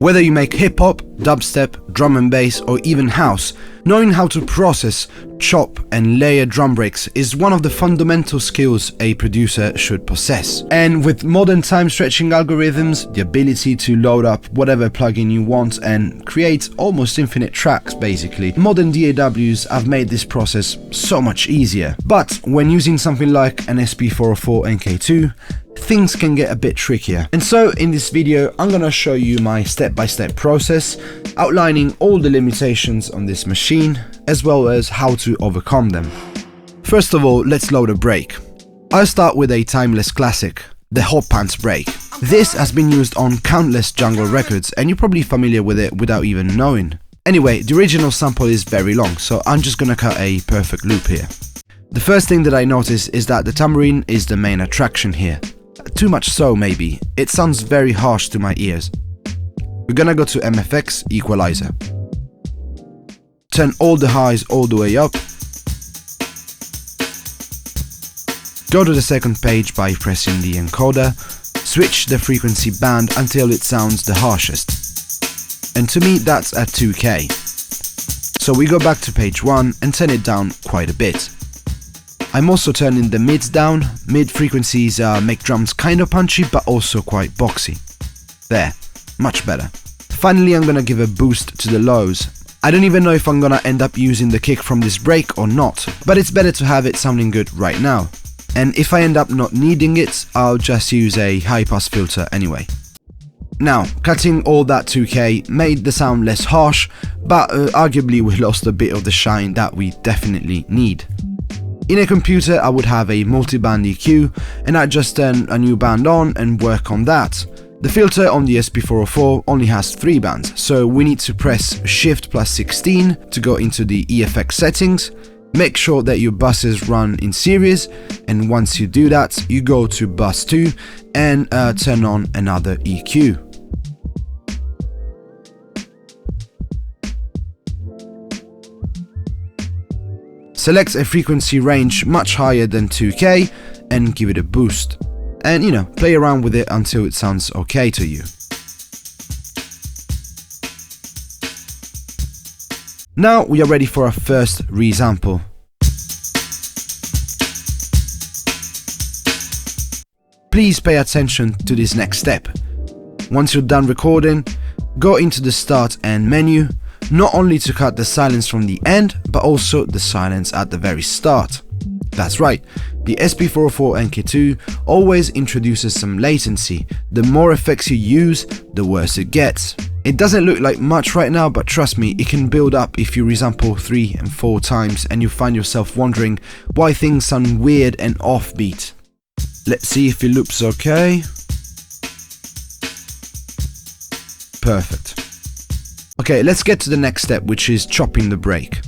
Whether you make hip-hop, dubstep, drum and bass, or even house, knowing how to process, chop and layer drum breaks is one of the fundamental skills a producer should possess. And with modern time-stretching algorithms, the ability to load up whatever plugin you want and create almost infinite tracks basically, modern DAWs have made this process so much easier. But when using something like an SP404MKII, things can get a bit trickier. And so in this video, I'm gonna show you my step-by-step process, outlining all the limitations on this machine, as well as how to overcome them. First of all, let's load a break. I'll start with a timeless classic, the Hot Pants break. This has been used on countless jungle records, and you're probably familiar with it without even knowing. Anyway, the original sample is very long, so I'm just gonna cut a perfect loop here. The first thing that I notice is that the tambourine is the main attraction here. Too much so, maybe. It sounds very harsh to my ears. We're gonna go to MFX Equalizer. Turn all the highs all the way up. Go to the second page by pressing the encoder. Switch the frequency band until it sounds the harshest. And to me, that's at 2K. So we go back to page 1 and turn it down quite a bit. I'm also turning the mids down. Mid frequencies make drums kind of punchy but also quite boxy. There, much better. Finally, I'm gonna give a boost to the lows. I don't even know if I'm gonna end up using the kick from this break or not, but it's better to have it sounding good right now. And if I end up not needing it, I'll just use a high pass filter anyway. Now, cutting all that 2K made the sound less harsh, but arguably we lost a bit of the shine that we definitely need. In a computer, I would have a multi-band EQ, and I'd just turn a new band on and work on that. The filter on the SP404 only has 3 bands, so we need to press Shift plus 16 to go into the EFX settings. Make sure that your buses run in series, and once you do that, you go to bus 2 and turn on another EQ. Select a frequency range much higher than 2K and give it a boost. And play around with it until it sounds okay to you. Now we are ready for our first resample. Please pay attention to this next step. Once you're done recording, go into the Start and menu, not only to cut the silence from the end, but also the silence at the very start. That's right, the SP404MKII always introduces some latency. The more effects you use, the worse it gets. It doesn't look like much right now, but trust me, it can build up if you resample 3 and 4 times and you find yourself wondering why things sound weird and offbeat. Let's see if it loops okay. Perfect. Okay, let's get to the next step, which is chopping the break.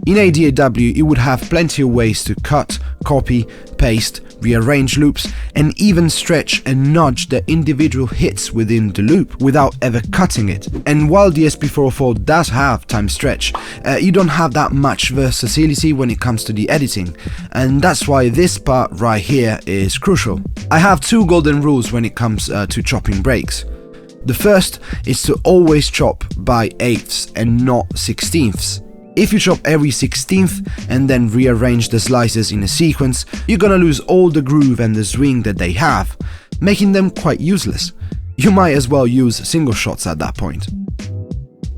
In a DAW, you would have plenty of ways to cut, copy, paste, rearrange loops, and even stretch and nudge the individual hits within the loop without ever cutting it. And while the SP404 does have time stretch, you don't have that much versatility when it comes to the editing, and that's why this part right here is crucial. I have 2 golden rules when it comes to chopping breaks. The first is to always chop by 8ths and not 16ths. If you chop every 16th and then rearrange the slices in a sequence, you're gonna lose all the groove and the swing that they have, making them quite useless. You might as well use single shots at that point.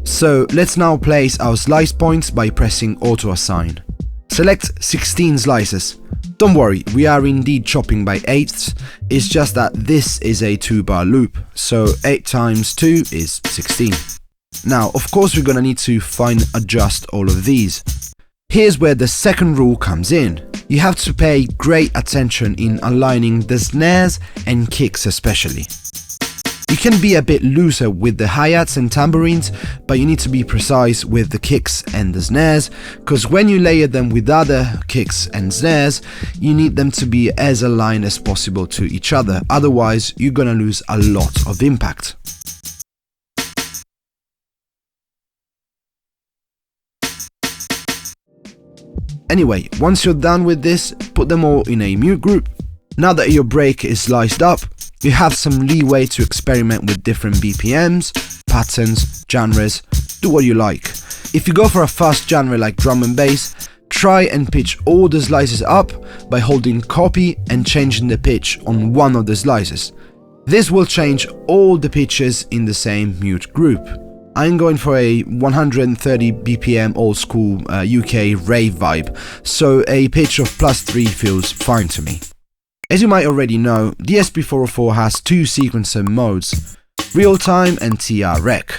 So let's now place our slice points by pressing Auto Assign. Select 16 slices. Don't worry, we are indeed chopping by 8ths, it's just that this is a 2-bar loop, so 8 times 2 is 16. Now, of course, we're gonna need to fine adjust all of these. Here's where the second rule comes in. You have to pay great attention in aligning the snares and kicks especially. You can be a bit looser with the hi-hats and tambourines, but you need to be precise with the kicks and the snares, because when you layer them with other kicks and snares, you need them to be as aligned as possible to each other, otherwise you're gonna lose a lot of impact. Anyway, once you're done with this, put them all in a mute group. Now that your break is sliced up, you have some leeway to experiment with different BPMs, patterns, genres, do what you like. If you go for a fast genre like drum and bass, try and pitch all the slices up by holding copy and changing the pitch on one of the slices. This will change all the pitches in the same mute group. I'm going for a 130 BPM old school UK rave vibe, so a pitch of +3 feels fine to me. As you might already know, the SP404 has two sequencer modes, real time and TR rec.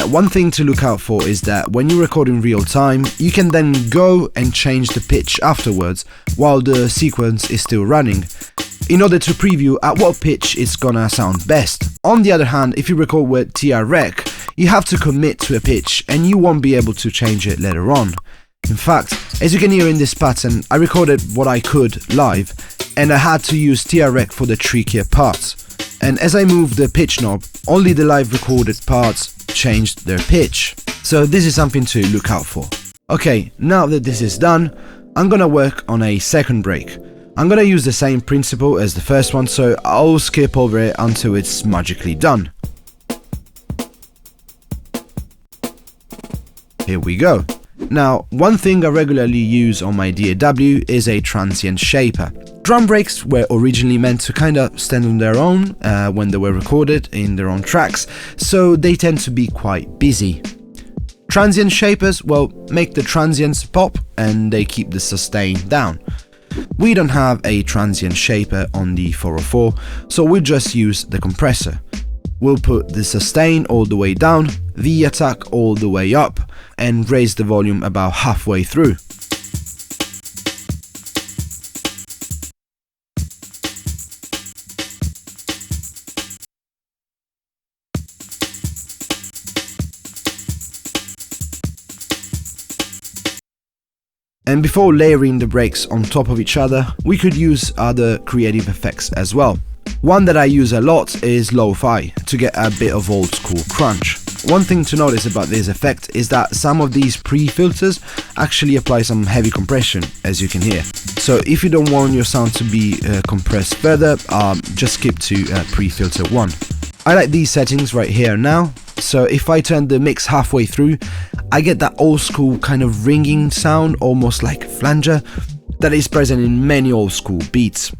One thing to look out for is that when you record in real time, you can then go and change the pitch afterwards while the sequence is still running, in order to preview at what pitch it's gonna sound best. On the other hand, if you record with TR rec, you have to commit to a pitch and you won't be able to change it later on. In fact, as you can hear in this pattern, I recorded what I could live, and I had to use TR rec for the trickier parts. And as I moved the pitch knob, only the live recorded parts changed their pitch. So this is something to look out for. Okay, now that this is done, I'm gonna work on a second break. I'm gonna use the same principle as the first one, so I'll skip over it until it's magically done. Here we go. Now, one thing I regularly use on my DAW is a transient shaper. Drum breaks were originally meant to kinda stand on their own when they were recorded in their own tracks, so they tend to be quite busy. Transient shapers, well, make the transients pop and they keep the sustain down. We don't have a transient shaper on the 404, so we'll just use the compressor. We'll put the sustain all the way down, the attack all the way up, and raise the volume about halfway through. And before layering the breaks on top of each other, we could use other creative effects as well. One that I use a lot is lo-fi, to get a bit of old school crunch. One thing to notice about this effect is that some of these pre-filters actually apply some heavy compression, as you can hear. So if you don't want your sound to be compressed further, just skip to pre-filter 1. I like these settings right here now, so if I turn the mix halfway through, I get that old school kind of ringing sound, almost like flanger, that is present in many old school beats.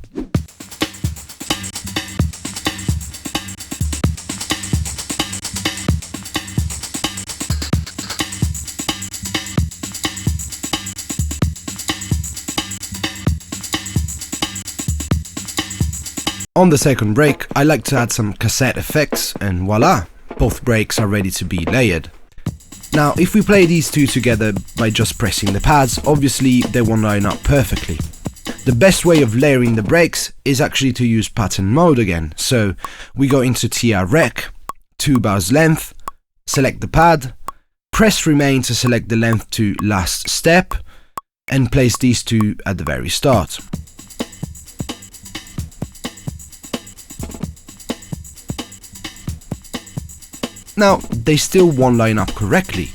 On the second break, I like to add some cassette effects, and voila, both breaks are ready to be layered. Now, if we play these two together by just pressing the pads, obviously they won't line up perfectly. The best way of layering the breaks is actually to use pattern mode again. So we go into TR rec, 2 bars length, select the pad, press remain to select the length to last step, and place these two at the very start. Now, they still won't line up correctly.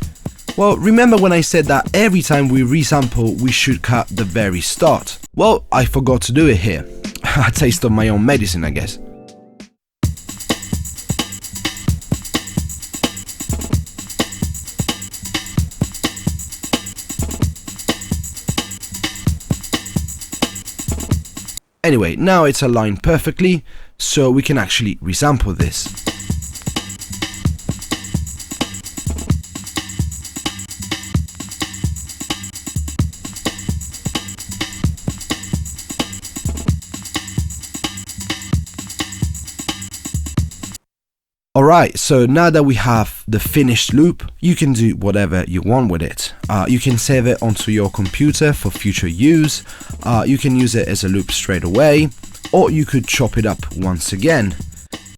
Well, remember when I said that every time we resample, we should cut the very start? Well, I forgot to do it here. A taste of my own medicine, I guess. Anyway, now it's aligned perfectly, so we can actually resample this. Alright, so now that we have the finished loop, you can do whatever you want with it. You can save it onto your computer for future use, you can use it as a loop straight away, or you could chop it up once again.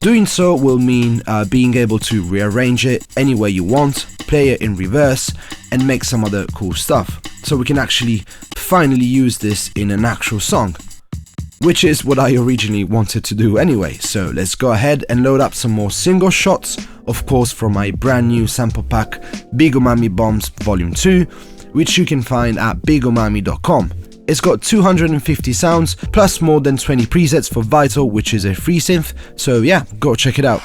Doing so will mean being able to rearrange it any way you want, play it in reverse, and make some other cool stuff. So we can actually finally use this in an actual song. Which is what I originally wanted to do anyway, so let's go ahead and load up some more single shots, of course from my brand new sample pack Big Umami Bombs Volume 2, which you can find at bigumami.com. It's got 250 sounds, plus more than 20 presets for Vital, which is a free synth, so yeah, go check it out.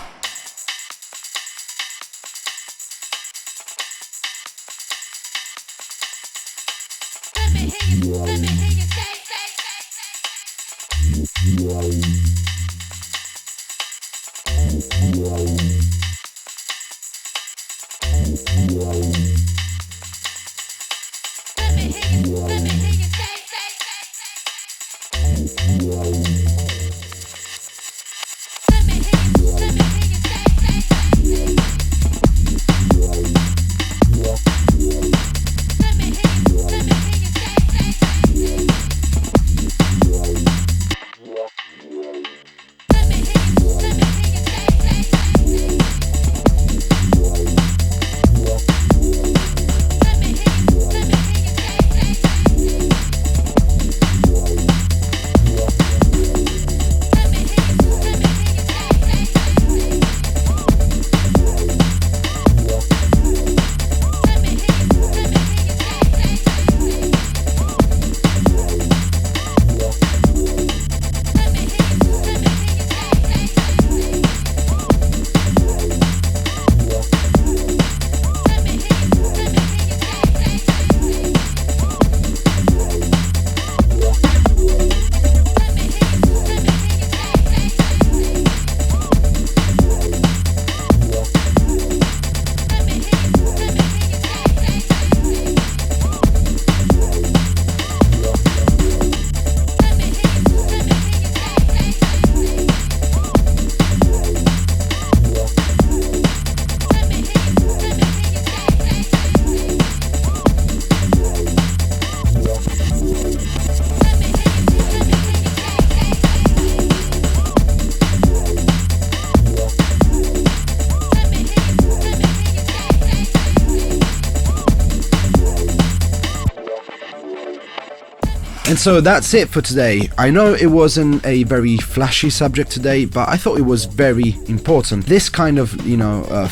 And so that's it for today. I know it wasn't a very flashy subject today, but I thought it was very important. This kind of,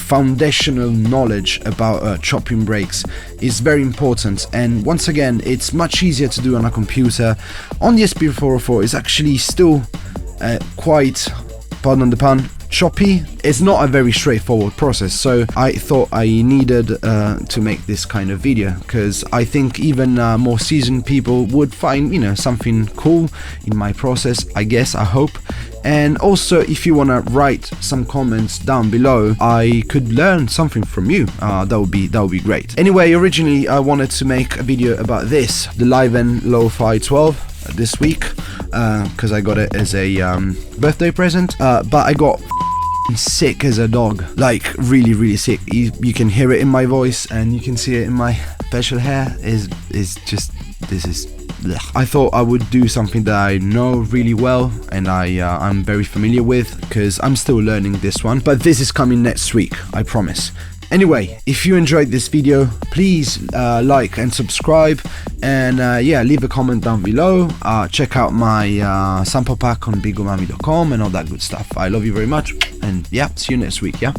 foundational knowledge about chopping breaks is very important. And once again, it's much easier to do on a computer. On the SP404, it's actually still quite, pardon the pun, choppy. It's not a very straightforward process, so I thought I needed to make this kind of video, because I think even more seasoned people would find something cool in my process, I guess, I hope. And also, if you want to write some comments down below, I could learn something from you. That would be great. Anyway, originally I wanted to make a video about this, the Liven Lo-Fi 12 this week, because I got it as a birthday present, but I got sick as a dog, like really sick. You can hear it in my voice and you can see it in my facial hair. Is just, this is blech. I thought I would do something that I know really well and I'm very familiar with, because I'm still learning this one, but this is coming next week, I promise. Anyway, if you enjoyed this video, please like and subscribe, and yeah, leave a comment down below. Check out my sample pack on bigumami.com and all that good stuff. I love you very much, and yeah, see you next week, yeah?